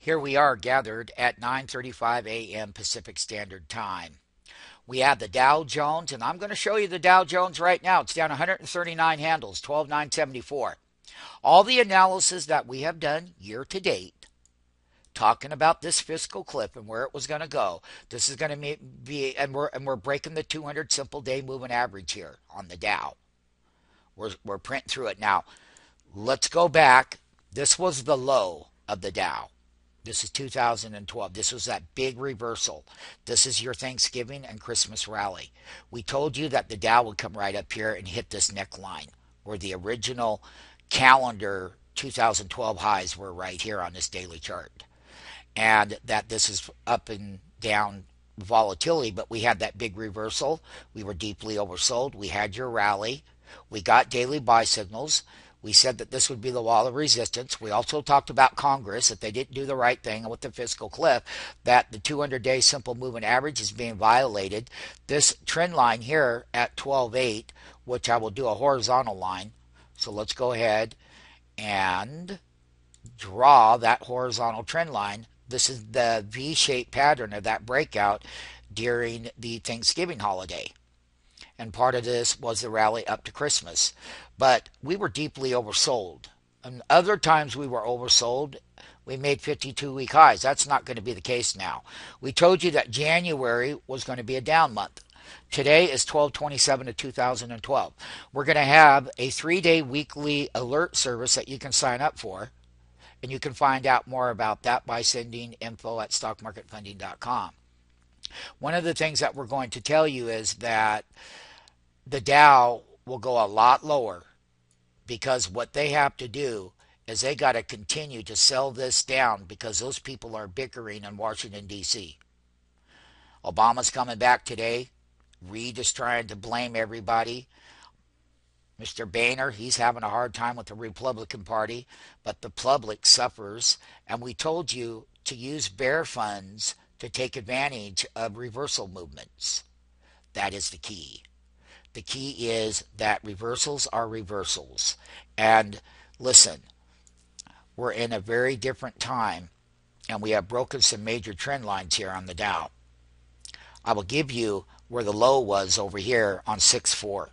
Here we are gathered at 9:35 a.m. Pacific Standard Time. We have the Dow Jones, and I'm going to show you the Dow Jones right now. It's down 139 handles, 12,974. All the analysis that we have done year to date, talking about this fiscal cliff and where it was going to go. This is going to be, and we're breaking the 200 simple day moving average here on the Dow. We're printing through it now. Let's go back. This was the low of the Dow. This is 2012. This was that big reversal. This is your Thanksgiving and Christmas rally. We told you that the Dow would come right up here and hit this neckline where the original calendar 2012 highs were right here on this daily chart. And that this is up and down volatility, but we had that big reversal. We were deeply oversold. We had your rally. We got daily buy signals. We said that this would be the wall of resistance. We also talked about Congress, if they didn't do the right thing with the fiscal cliff, that the 200-day simple moving average is being violated. This trend line here at 12.8, which I will do a horizontal line. So let's go ahead and draw that horizontal trend line. This is the V-shaped pattern of that breakout during the Thanksgiving holiday. And part of this was the rally up to Christmas. But we were deeply oversold. And other times we were oversold, we made 52-week highs. That's not going to be the case now. We told you that January was going to be a down month. Today is 12/27 of 2012. We're going to have a 3-day weekly alert service that you can sign up for. And you can find out more about that by sending info@stockmarketfunding.com. One of the things that we're going to tell you is that the Dow will go a lot lower because what they have to do is they got to continue to sell this down because those people are bickering in Washington, D.C. Obama's coming back today. Reid is trying to blame everybody. Mr. Boehner, he's having a hard time with the Republican Party, but the public suffers. And we told you to use bear funds to take advantage of reversal movements. That is the key. The key is that reversals are reversals. And listen, we're in a very different time, and we have broken some major trend lines here on the Dow. I will give you where the low was over here on 6-4.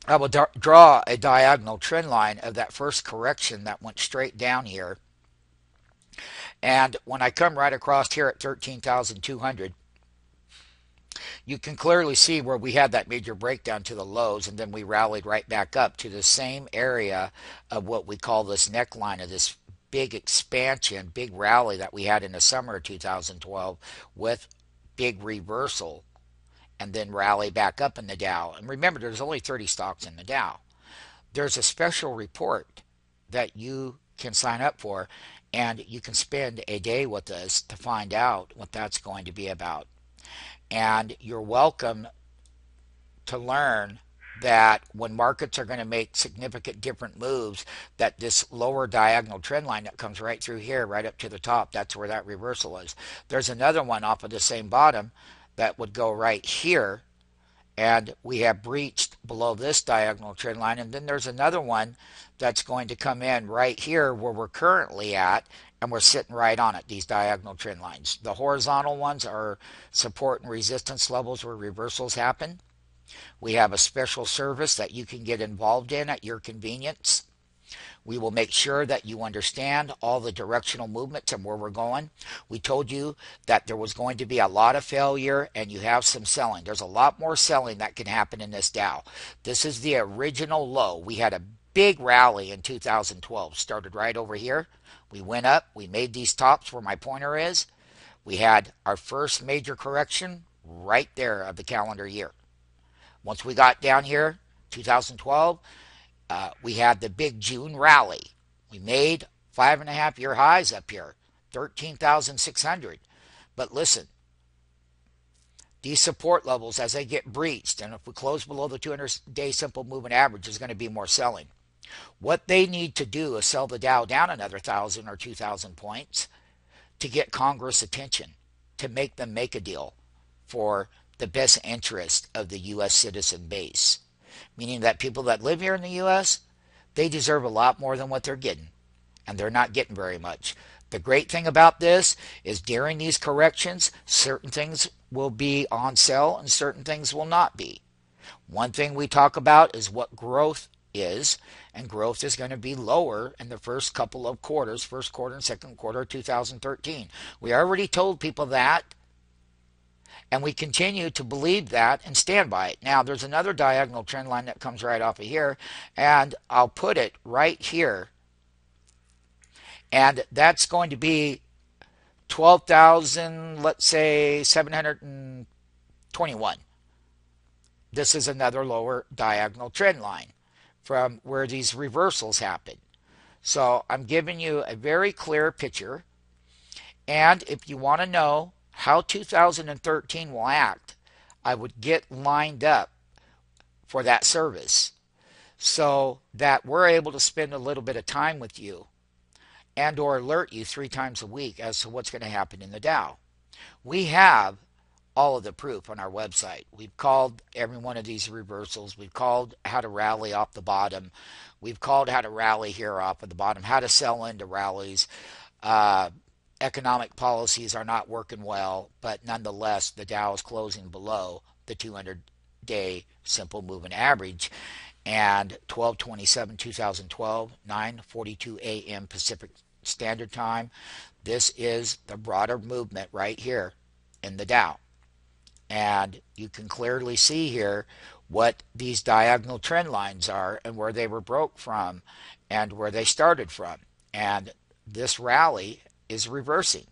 I will draw a diagonal trend line of that first correction that went straight down here. And when I come right across here at 13,200, you can clearly see where we had that major breakdown to the lows, and then we rallied right back up to the same area of what we call this neckline of this big expansion, big rally that we had in the summer of 2012 with big reversal, and then rally back up in the Dow. And remember, there's only 30 stocks in the Dow. There's a special report that you can sign up for, and you can spend a day with us to find out what that's going to be about. And you're welcome to learn that when markets are going to make significant different moves, that this lower diagonal trend line that comes right through here, right up to the top, that's where that reversal is. There's another one off of the same bottom that would go right here, and we have breached below this diagonal trend line. And then there's another one that's going to come in right here where we're currently at, and we're sitting right on it, these diagonal trend lines. The horizontal ones are support and resistance levels where reversals happen. We have a special service that you can get involved in at your convenience. We will make sure that you understand all the directional movements and where we're going. We told you that there was going to be a lot of failure and you have some selling. There's a lot more selling that can happen in this Dow. This is the original low. We had a big rally in 2012. Started right over here. We went up. We made these tops where my pointer is. We had our first major correction right there of the calendar year. Once we got down here, 2012, we had the big June rally. We made 5.5-year highs up here, 13,600. But listen, these support levels, as they get breached, and if we close below the 200-day simple moving average, there's going to be more selling. What they need to do is sell the Dow down another 1,000 or 2,000 points to get Congress attention, to make them make a deal for the best interest of the U.S. citizen base. Meaning that people that live here in the U.S., they deserve a lot more than what they're getting. and they're not getting very much. The great thing about this is during these corrections, certain things will be on sale and certain things will not be. One thing we talk about is what growth is, and growth is going to be lower in the first couple of quarters, first quarter and second quarter of 2013. We already told people that, and we continue to believe that and stand by it. Now, there's another diagonal trend line that comes right off of here, and I'll put it right here, and that's going to be 12,000, let's say 721. This is another lower diagonal trend line from where these reversals happen. So I'm giving you a very clear picture. And if you want to know how 2013 will act, I would get lined up for that service so that we're able to spend a little bit of time with you and or alert you 3 times a week as to what's going to happen in the Dow. We have all of the proof on our website. We've called every one of these reversals. We've called how to rally off the bottom. We've called how to rally here off of the bottom, how to sell into rallies. Economic policies are not working well, but nonetheless, the Dow is closing below the 200-day simple moving average. And 12/27/2012, 9:42 a.m. Pacific Standard Time. This is the broader movement right here in the Dow. And you can clearly see here what these diagonal trend lines are and where they were broke from and where they started from. And this rally is reversing.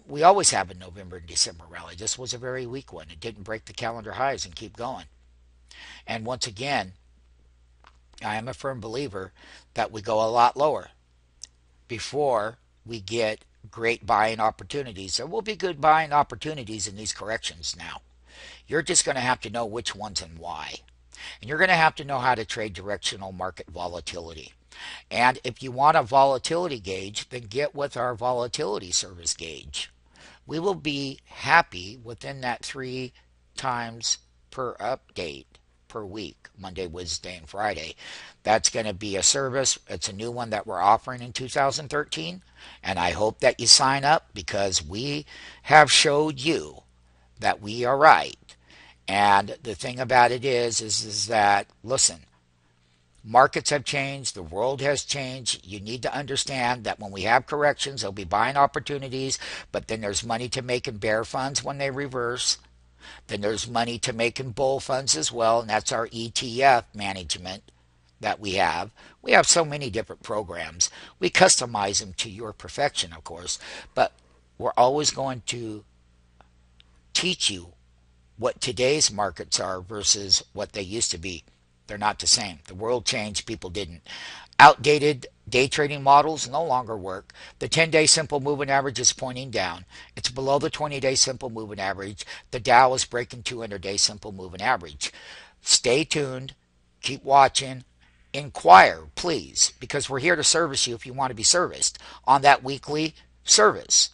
We always have a November and December rally. This was a very weak one. It didn't break the calendar highs and keep going. And once again, I am a firm believer that we go a lot lower before we get great buying opportunities. There will be good buying opportunities in these corrections now. You're just going to have to know which ones and why. And you're going to have to know how to trade directional market volatility. And if you want a volatility gauge, then get with our volatility service gauge. We will be happy within that 3 times per update per week, Monday, Wednesday, and Friday. That's going to be a service. It's a new one that we're offering in 2013. And I hope that you sign up because we have showed you that we are right. And the thing about it is that, listen, markets have changed. The world has changed. You need to understand that when we have corrections, there'll be buying opportunities, but then there's money to make in bear funds when they reverse. Then there's money to make in bull funds as well, and that's our ETF management that we have. We have so many different programs. We customize them to your perfection, of course, but we're always going to teach you what today's markets are versus what they used to be. They're not the same. The world changed. People didn't. Outdated day trading models no longer work. The 10-day simple moving average is pointing down. It's below the 20-day simple moving average. The Dow is breaking 200-day simple moving average. Stay tuned. Keep watching. Inquire, please, because we're here to service you if you want to be serviced on that weekly service.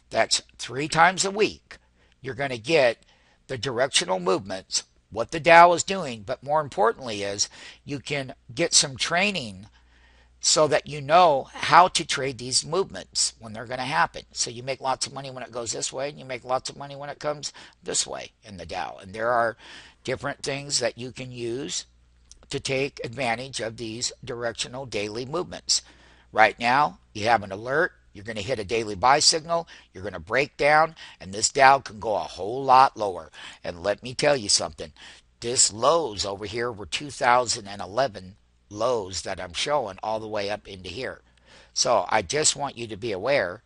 That's 3 times a week. You're going to get the directional movements, what the Dow is doing, but more importantly is you can get some training so that you know how to trade these movements when they're going to happen. So you make lots of money when it goes this way, and you make lots of money when it comes this way in the Dow. And there are different things that you can use to take advantage of these directional daily movements. Right now, you have an alert. You're going to hit a daily buy signal. You're going to break down, and this Dow can go a whole lot lower. And let me tell you something. This lows over here were 2011 lows that I'm showing all the way up into here. So I just want you to be aware.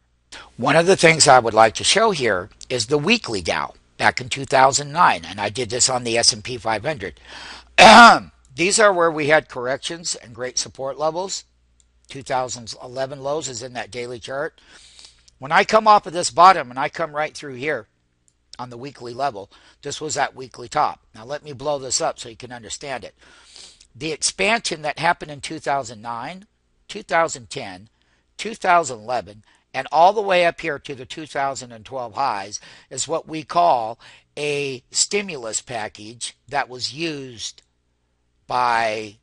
One of the things I would like to show here is the weekly Dow back in 2009, and I did this on the S&P 500. These are where we had corrections and great support levels. 2011 lows is in that daily chart. When I come off of this bottom and I come right through here on the weekly level, this was that weekly top. Now let me blow this up so you can understand it. The expansion that happened in 2009, 2010, 2011, and all the way up here to the 2012 highs is what we call a stimulus package that was used by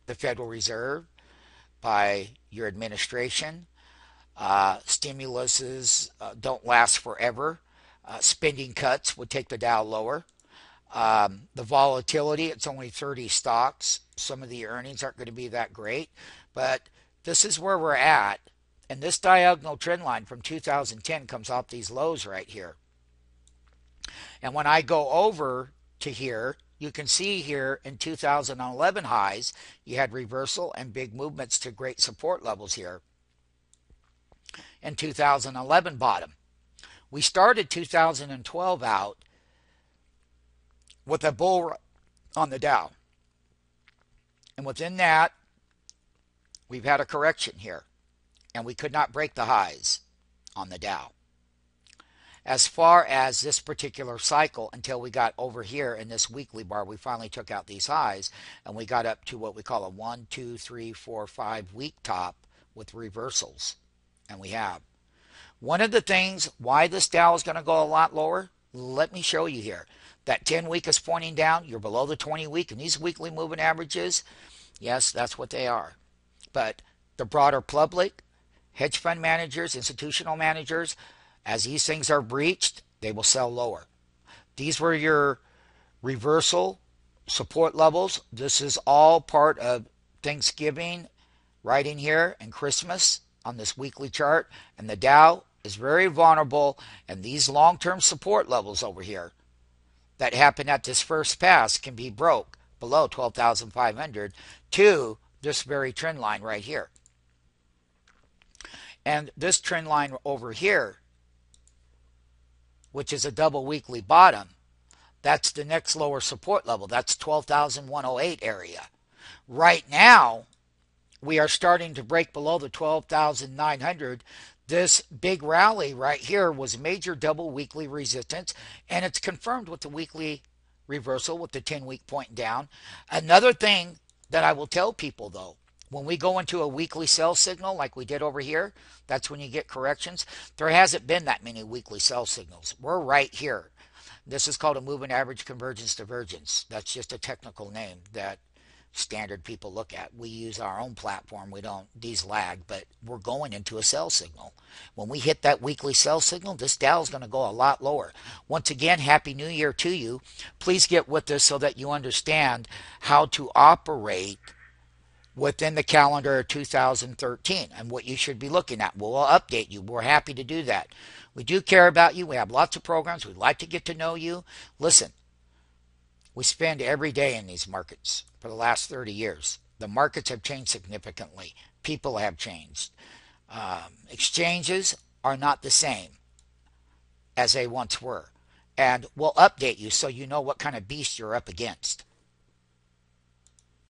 the Federal Reserve, by your administration. Stimuluses don't last forever. Spending cuts would take the Dow lower. The volatility, it's only 30 stocks. Some of the earnings aren't going to be that great, but this is where we're at. And this diagonal trend line from 2010 comes off these lows right here. And when I go over to here, you can see here in 2011 highs, you had reversal and big movements to great support levels here. In 2011 bottom. We started 2012 out with a bull run on the Dow. And within that, we've had a correction here. And we could not break the highs on the Dow. As far as this particular cycle, until we got over here in this weekly bar, we finally took out these highs and we got up to what we call a 1, 2, 3, 4, 5 week top with reversals. And we have. One of the things why this Dow is going to go a lot lower, let me show you here. That 10 week is pointing down. You're below the 20 week. And these weekly moving averages, yes, that's what they are. But the broader public, hedge fund managers, institutional managers, as these things are breached, they will sell lower. These were your reversal support levels. This is all part of Thanksgiving right in here and Christmas on this weekly chart. And the Dow is very vulnerable. And these long-term support levels over here that happen at this first pass can be broke below 12,500 to this very trend line right here. And this trend line over here, which is a double weekly bottom, that's the next lower support level. That's 12,108 area. Right now, we are starting to break below the 12,900. This big rally right here was major double weekly resistance, and it's confirmed with the weekly reversal with the 10-week point down. Another thing that I will tell people, though, when we go into a weekly sell signal like we did over here, that's when you get corrections. There hasn't been that many weekly sell signals. We're right here. This is called a moving average convergence divergence. That's just a technical name that standard people look at. We use our own platform. We don't, these lag, but we're going into a sell signal. When we hit that weekly sell signal, this Dow is going to go a lot lower. Once again, Happy New Year to you. Please get with us so that you understand how to operate within the calendar of 2013 and what you should be looking at. We'll update you. We're happy to do that. We do care about you. We have lots of programs. We'd like to get to know you. Listen, we spend every day in these markets for the last 30 years. The markets have changed significantly. People have changed. Exchanges are not the same as they once were. And we'll update you so you know what kind of beast you're up against.